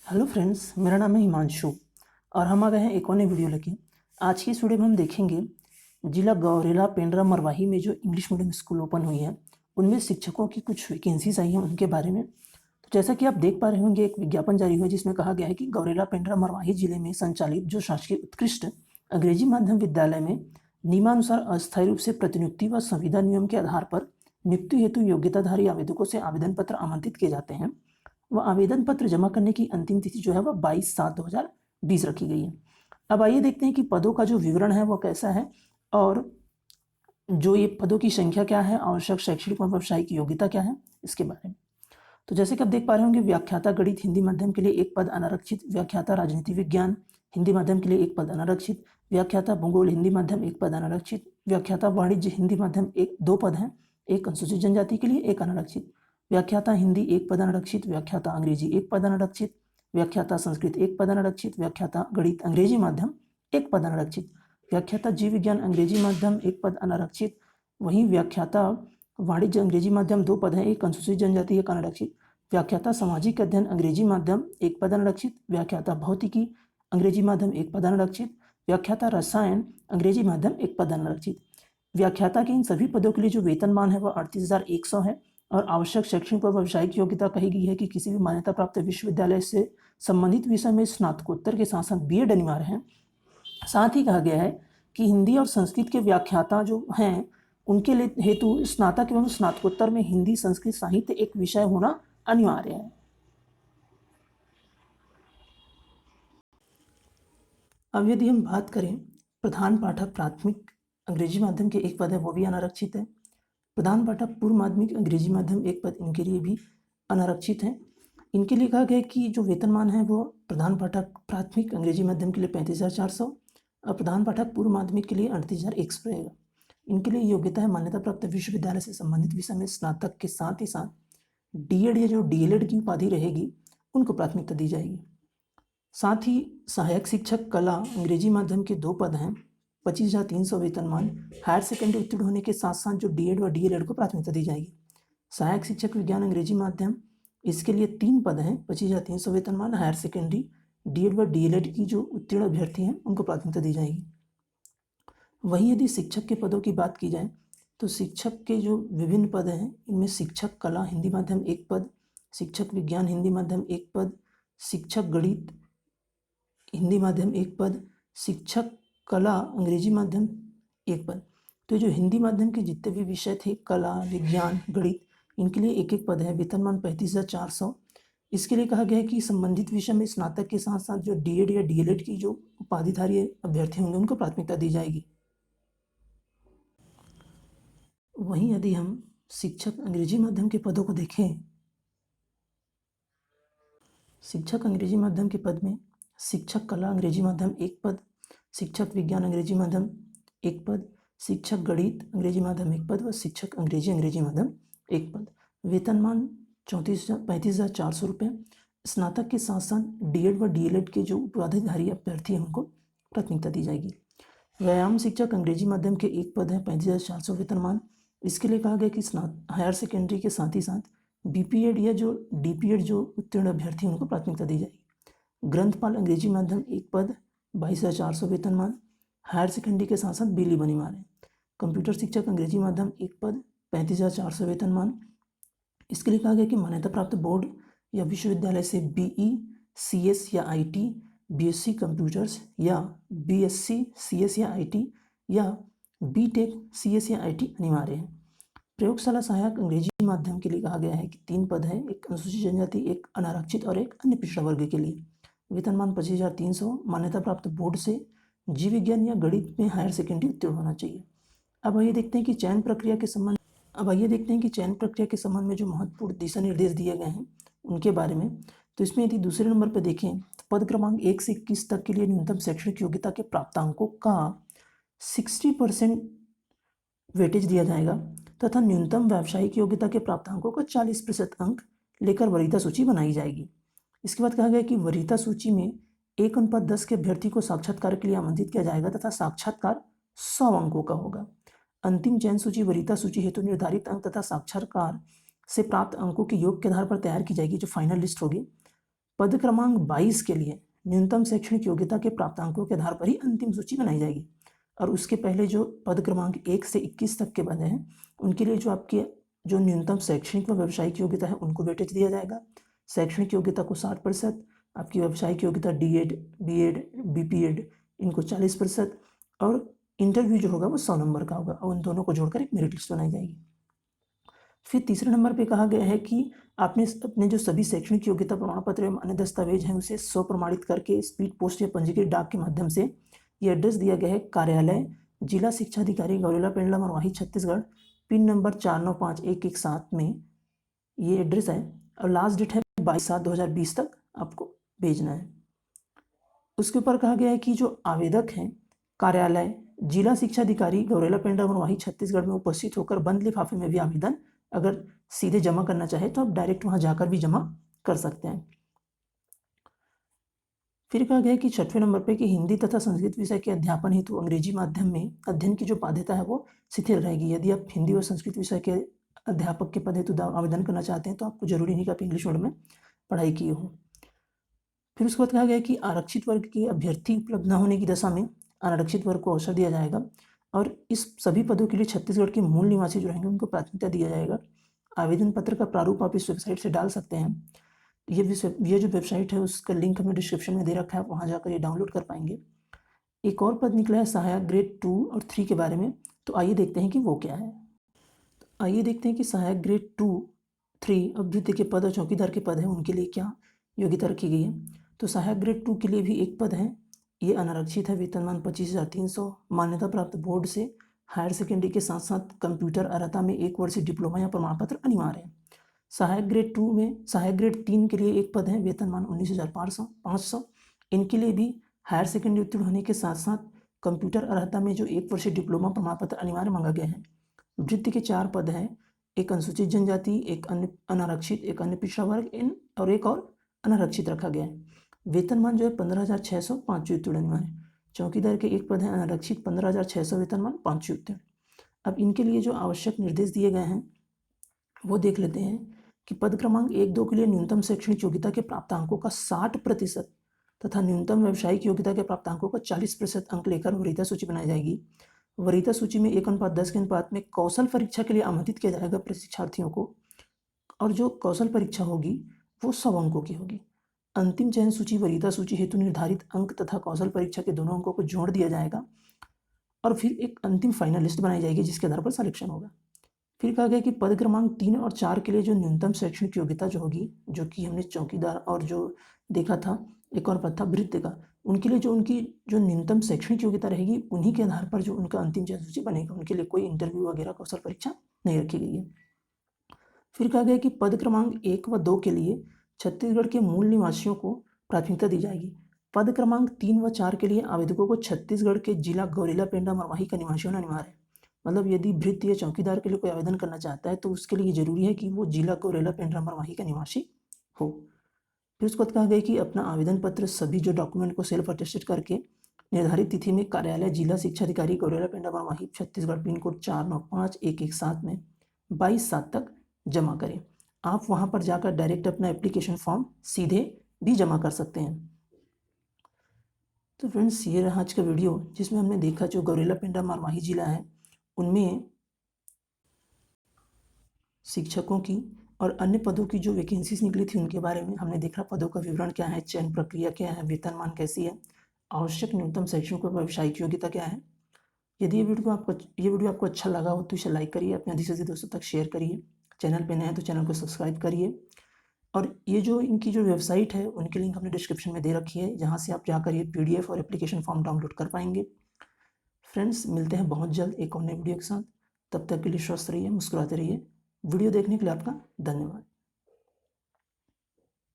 Hello friends, मेरा नाम है हिमांशु और हम आ गए हैं एक और नई वीडियो लेके। आज की इस वीडियो में हम देखेंगे जिला गौरेला पेंड्रा मरवाही में जो इंग्लिश मीडियम स्कूल ओपन हुई है उनमें शिक्षकों की कुछ वैकेंसीज आई हैं उनके बारे में। तो जैसा कि आप देख पा रहे होंगे, एक विज्ञापन जारी हुआ है जिसमें कहा गया है कि गौरेला पेंड्रा मरवाही जिले में संचालित जो शासकीय उत्कृष्ट अंग्रेजी माध्यम विद्यालय में नियमानुसार अस्थायी रूप से प्रतिनियुक्ति व संविदा नियम के आधार पर नियुक्ति हेतु योग्यताधारी आवेदकों से आवेदन पत्र आमंत्रित किए जाते हैं। वह आवेदन पत्र जमा करने की अंतिम तिथि जो है वह 22/7/2020 रखी गई है। अब आइए देखते हैं कि पदों का जो विवरण है वो कैसा है और जो ये पदों की संख्या क्या है, आवश्यक शैक्षणिक व व्यावसायिक योग्यता क्या है, इसके बारे में। तो जैसे कि आप देख पा रहे होंगे, व्याख्याता गणित हिंदी माध्यम के लिए एक पद अनारक्षित, व्याख्याता राजनीति विज्ञान हिंदी माध्यम के लिए एक पद अनारक्षित, व्याख्याता भूगोल हिंदी माध्यम एक पद अनारक्षित, व्याख्याता वाणिज्य हिंदी माध्यम एक 2 पद हैं, एक अनुसूचित जनजाति के लिए एक अनारक्षित, व्याख्याता हिंदी एक पद अनारक्षित, व्याख्याता अंग्रेजी एक पद अनारक्षित, व्याख्याता संस्कृत एक पद अनारक्षित, व्याख्याता गणित अंग्रेजी माध्यम एक पद अनारक्षित, व्याख्याता जीव विज्ञान अंग्रेजी माध्यम एक पद अनारक्षित। वहीं व्याख्याता वाणिज्य अंग्रेजी माध्यम 2 पद हैं, एक अनुसूचित जनजाति एक अनारक्षित, व्याख्याता सामाजिक अध्ययन अंग्रेजी माध्यम एक पद अनारक्षित, व्याख्याता भौतिकी अंग्रेजी माध्यम एक पद अनारक्षित, व्याख्याता रसायन अंग्रेजी माध्यम एक पद अनारक्षित। व्याख्याता के इन सभी पदों के लिए जो वेतनमान है वह 38,100 है और आवश्यक शैक्षणिक व व्यावसायिक योग्यता कही गई है कि किसी भी मान्यता प्राप्त विश्वविद्यालय से संबंधित विषय में स्नातकोत्तर के साथ साथ बीएड अनिवार्य है। साथ ही कहा गया है कि हिंदी और संस्कृत के व्याख्याता जो हैं उनके लिए हेतु स्नातक एवं स्नातकोत्तर में हिंदी संस्कृत साहित्य एक विषय होना अनिवार्य है। अब यदि हम बात करें प्रधान पाठक प्राथमिक अंग्रेजी माध्यम के एक पद है वो भी अनारक्षित है, प्रधान पाठक पूर्व माध्यमिक अंग्रेजी माध्यम एक पद इनके लिए भी अनारक्षित है। इनके लिए कहा गया कि जो वेतनमान है वो प्रधान पाठक प्राथमिक अंग्रेजी माध्यम के लिए 35,400 और प्रधान पाठक पूर्व माध्यमिक के लिए 38,100 रहेगा। इनके लिए योग्यता है मान्यता प्राप्त विश्वविद्यालय से संबंधित विषय में स्नातक के साथ ही साथ डीएड या जो डीएलएड की उपाधि रहेगी उनको प्राथमिकता दी जाएगी। साथ ही सहायक शिक्षक कला अंग्रेजी माध्यम के 2 पद हैं, 25,300 वेतनमान, हायर सेकेंडरी उत्तीर्ण होने के साथ साथ जो डीएड व डीएलएड को प्राथमिकता दी जाएगी। सहायक शिक्षक विज्ञान अंग्रेजी माध्यम इसके लिए 3 पद हैं, 25,300 वेतनमान, हायर सेकेंडरी डीएड व डीएलएड की जो उत्तीर्ण अभ्यर्थी हैं उनको प्राथमिकता दी जाएगी। वहीं यदि शिक्षक के पदों की बात की जाए तो शिक्षक के जो विभिन्न पद हैं इनमें शिक्षक कला हिंदी माध्यम एक पद, शिक्षक विज्ञान हिंदी माध्यम एक पद, शिक्षक गणित हिंदी माध्यम एक पद, शिक्षक कला अंग्रेजी माध्यम एक पद। तो जो हिंदी माध्यम के जितने भी विषय थे कला विज्ञान गणित इनके लिए एक एक पद है, वेतनमान 35,400। इसके लिए कहा गया है कि संबंधित विषय में स्नातक के साथ साथ जो डीएड या डीएलएड की जो उपाधिधारी अभ्यर्थी होंगे उनको प्राथमिकता दी जाएगी। वहीं यदि हम शिक्षक अंग्रेजी माध्यम के पदों को देखें, शिक्षक अंग्रेजी माध्यम के पद में शिक्षक कला अंग्रेजी माध्यम एक पद, शिक्षक विज्ञान अंग्रेजी माध्यम एक पद, शिक्षक गणित अंग्रेजी माध्यम एक पद व शिक्षक अंग्रेजी माध्यम एक पद। वेतनमान 35,400 रुपये। स्नातक के साथ साथ डीएड व डीएलएड के जो उपाधिधारी अभ्यर्थी हैं उनको प्राथमिकता दी जाएगी। व्यायाम शिक्षक अंग्रेजी माध्यम के एक पद है, 35,400 वेतनमान। इसके लिए कहा गया कि हायर सेकेंडरी के साथ ही साथ बीपीएड या जो डीपीएड जो उत्तीर्ण अभ्यर्थी उनको प्राथमिकता दी जाएगी। ग्रंथपाल अंग्रेजी माध्यम एक पद, 22,400 वेतनमान, हायर सेकेंडरी के साथ साथ बिजली बनिमान है। कंप्यूटर शिक्षक अंग्रेजी माध्यम एक पद, 35,400 वेतनमान। इसके लिए कहा गया कि मान्यता प्राप्त बोर्ड या विश्वविद्यालय से बीई सीएस या आईटी, बीएससी कंप्यूटर्स या बीएससी सीएस या आईटी या बीटेक सीएस या आईटी अनिवार्य है। प्रयोगशाला सहायक अंग्रेजी माध्यम के लिए कहा गया है कि 3 पद हैं, एक अनुसूचित जनजाति, एक अनारक्षित और एक अन्य पिछड़ा वर्ग के लिए। वेतनमान 25,300, मान्यता प्राप्त बोर्ड से जीव विज्ञान या गणित में हायर सेकेंडरी उत्तीर्ण होना चाहिए। अब आइए देखते हैं कि चयन प्रक्रिया के संबंध में जो महत्वपूर्ण दिशा निर्देश दिए गए हैं उनके बारे में। तो इसमें यदि दूसरे नंबर पर देखें तो पद क्रमांक 1 से 21 तक के लिए न्यूनतम शैक्षणिक योग्यता के प्राप्तांकों का 60% वेटेज दिया जाएगा तथा न्यूनतम व्यावसायिक योग्यता के प्राप्तांकों का 40% अंक लेकर वरीयता सूची बनाई जाएगी। इसके बाद कहा गया कि वरीयता सूची में 1:10 के अभ्यर्थी को साक्षात्कार के लिए आमंत्रित किया जाएगा तथा साक्षात्कार 100 अंकों का होगा। अंतिम चयन सूची वरीयता सूची हेतु निर्धारित अंक तथा साक्षात्कार से प्राप्त अंकों के योग के आधार पर तैयार की जाएगी, जो फाइनल लिस्ट होगी। पद क्रमांक 22 के लिए न्यूनतम शैक्षणिक योग्यता के प्राप्तांकों के आधार पर ही अंतिम सूची बनाई जाएगी। और उसके पहले जो पद क्रमांक 1 से 21 तक के पद हैं उनके लिए जो आपके जो न्यूनतम शैक्षणिक व व्यावसायिक योग्यता है उनको वेटेज दिया जाएगा। शैक्षणिक योग्यता को 60%, आपकी व्यावसायिक योग्यता D.Ed, B.Ed, B.Ped इनको 40% और इंटरव्यू जो होगा वो 100 नंबर का होगा और उन दोनों को जोड़कर एक मेरिट लिस्ट बनाई जाएगी। फिर तीसरे नंबर पे कहा गया है कि आपने अपने जो सभी शैक्षणिक योग्यता प्रमाण पत्र एवं अन्य दस्तावेज हैं उसे स्वप्रमाणित करके स्पीड पोस्ट या पंजीकृत डाक के माध्यम से ये एड्रेस दिया गया है कार्यालय जिला शिक्षा अधिकारी गौरेला पेंड्रा मरवाही छत्तीसगढ़, पिन नंबर 495117 में ये एड्रेस है और लास्ट डेट है 22/7/2020 तक आपको भेजना है। उसके ऊपर कहा गया है कि जो आवेदक हैं कार्यालय जिला शिक्षा अधिकारी गौरेला पेंड्रा मरवाही छत्तीसगढ़ में उपस्थित होकर बंद लिफाफे में भी आवेदन अगर सीधे जमा करना चाहे तो आप डायरेक्ट वहां जाकर भी जमा कर सकते हैं। फिर कहा गया कि 6वें नंबर पे कि हिंदी तथा संस्कृत विषय के अध्यापन हेतु अंग्रेजी माध्यम में अध्ययन की जो बाध्यता है वो शिथिल रहेगी। यदि आप हिंदी और संस्कृत विषय के अध्यापक के पद हेतु आवेदन करना चाहते हैं तो आपको जरूरी नहीं कि आप इंग्लिश मीडियम में पढ़ाई किए हो। फिर उसके बाद कहा गया कि आरक्षित वर्ग के अभ्यर्थी उपलब्ध न होने की दशा में अनारक्षित वर्ग को अवसर दिया जाएगा और इस सभी पदों के लिए छत्तीसगढ़ के मूल निवासी जो रहेंगे उनको प्राथमिकता दिया जाएगा। आवेदन पत्र का प्रारूप आप इस वेबसाइट से डाल सकते हैं। ये जो वेबसाइट है उसका लिंक हमने डिस्क्रिप्शन में दे रखा है, आप वहाँ जाकर ये डाउनलोड कर पाएंगे। एक और पद निकला है सहायक ग्रेड 2 और 3 के बारे में, तो आइए देखते हैं कि वो क्या है। तो आइए देखते हैं कि सहायक ग्रेड 2, 3 अब द्वितीय के पद और चौकीदार के पद हैं उनके लिए क्या योग्यता रखी गई है। तो सहायक ग्रेड 2 के लिए भी एक पद है, ये अनारक्षित है, वेतनमान 25,300, मान्यता प्राप्त बोर्ड से हायर सेकेंडरी के साथ साथ कंप्यूटर अर्हता में 1 वर्षीय डिप्लोमा या प्रमाण पत्र अनिवार्य है। सहायक ग्रेड 2 में सहायक ग्रेड 3 के लिए एक पद है, वेतनमान 19,500। इनके लिए भी हायर सेकेंडरी उत्तीर्ण होने के साथ साथ कंप्यूटर अर्हता में जो 1 वर्षीय डिप्लोमा प्रमाण पत्र अनिवार्य मांगा गया है। वृत्ति के 4 पद हैं, एक अनुसूचित जनजाति, एक अन्य अनारक्षित, एक अन्य पिछड़ा वर्ग और एक और अनारक्षित रखा गया है। वेतनमान जो है 15,600, 5 उत्तीर्ण अनिवार्य। चौकीदार के एक पद है अनारक्षित, 15,600 वेतनमान, 5 उत्तीर्ण। अब इनके लिए जो आवश्यक निर्देश दिए गए हैं वो देख लेते हैं कि पद क्रमांक 1-2 के लिए न्यूनतम शैक्षणिक योग्यता के प्राप्तांकों का 60% तथा न्यूनतम व्यावसायिक योग्यता के प्राप्तांकों का 40% अंक लेकर वरीयता सूची बनाई जाएगी। वरीयता सूची में 1:10 के अनुपात में कौशल परीक्षा के लिए आमंत्रित किया जाएगा प्रशिक्षार्थियों को और जो कौशल परीक्षा होगी वो 100 अंकों की होगी। अंतिम चयन सूची वरीयता सूची हेतु निर्धारित अंक तथा कौशल परीक्षा के दोनों अंकों को जोड़ दिया जाएगा और फिर एक अंतिम फाइनल लिस्ट बनाई जाएगी जिसके आधार पर सिलेक्शन होगा। फिर कहा गया कि पद क्रमांक 3 और 4 के लिए जो न्यूनतम शैक्षणिक योग्यता जो होगी, जो कि हमने चौकीदार और जो देखा था एक और पद था भृत्य का, उनके लिए जो उनकी जो न्यूनतम शैक्षणिक योग्यता रहेगी उन्हीं के आधार पर जो उनका अंतिम चयन सूची बनेगा। उनके लिए कोई इंटरव्यू वगैरह कौशल परीक्षा नहीं रखी गई है। फिर कहा गया कि पद क्रमांक 1 व 2 के लिए छत्तीसगढ़ के मूल निवासियों को प्राथमिकता दी जाएगी। पद क्रमांक 3 व 4 के लिए आवेदकों को छत्तीसगढ़ के जिला गौरेला पेंड्रा मरवाही का निवासी होना अनिवार्य है। मतलब यदि भृत्य या चौकीदार के लिए कोई आवेदन करना चाहता है तो उसके लिए जरूरी है कि वो जिला गौरेला पेंड्रा मरवाही का निवासी हो। फिर उसके बाद कहा गया कि अपना आवेदन पत्र सभी जो डॉक्यूमेंट को सेल्फ अटेस्टेड करके निर्धारित तिथि में कार्यालय जिला शिक्षा अधिकारी गौरेला पेंड्रा मरवाही छत्तीसगढ़ पिन कोड 495117 में 22/7 तक जमा करें। आप वहाँ पर जाकर डायरेक्ट अपना एप्लीकेशन फॉर्म सीधे भी जमा कर सकते हैं। तो फ्रेंड्स ये रहा आज का वीडियो जिसमें हमने देखा जो गौरेला पेंड्रा मरवाही जिला है उनमें शिक्षकों की और अन्य पदों की जो वैकेंसीज निकली थी उनके बारे में हमने देखा। पदों का विवरण क्या है, चयन प्रक्रिया क्या है, वेतनमान कैसी है, आवश्यक न्यूनतम शैक्षणिक और व्यावसायिक योग्यता क्या है। यदि ये वीडियो आपको अच्छा लगा हो तो इसे लाइक करिए, अपने अधिक से अधिक दोस्तों तक शेयर करिए। चैनल पे नए हैं तो चैनल को सब्सक्राइब करिए और ये जो इनकी जो वेबसाइट है उनकी लिंक हमने डिस्क्रिप्शन में दे रखी है, जहाँ से आप जाकर ये PDF और एप्लीकेशन फॉर्म डाउनलोड कर पाएंगे। फ्रेंड्स मिलते हैं बहुत जल्द एक और नए वीडियो के साथ, तब तक के लिए स्वस्थ रहिए, मुस्कुराते रहिए। वीडियो देखने के लिए आपका धन्यवाद।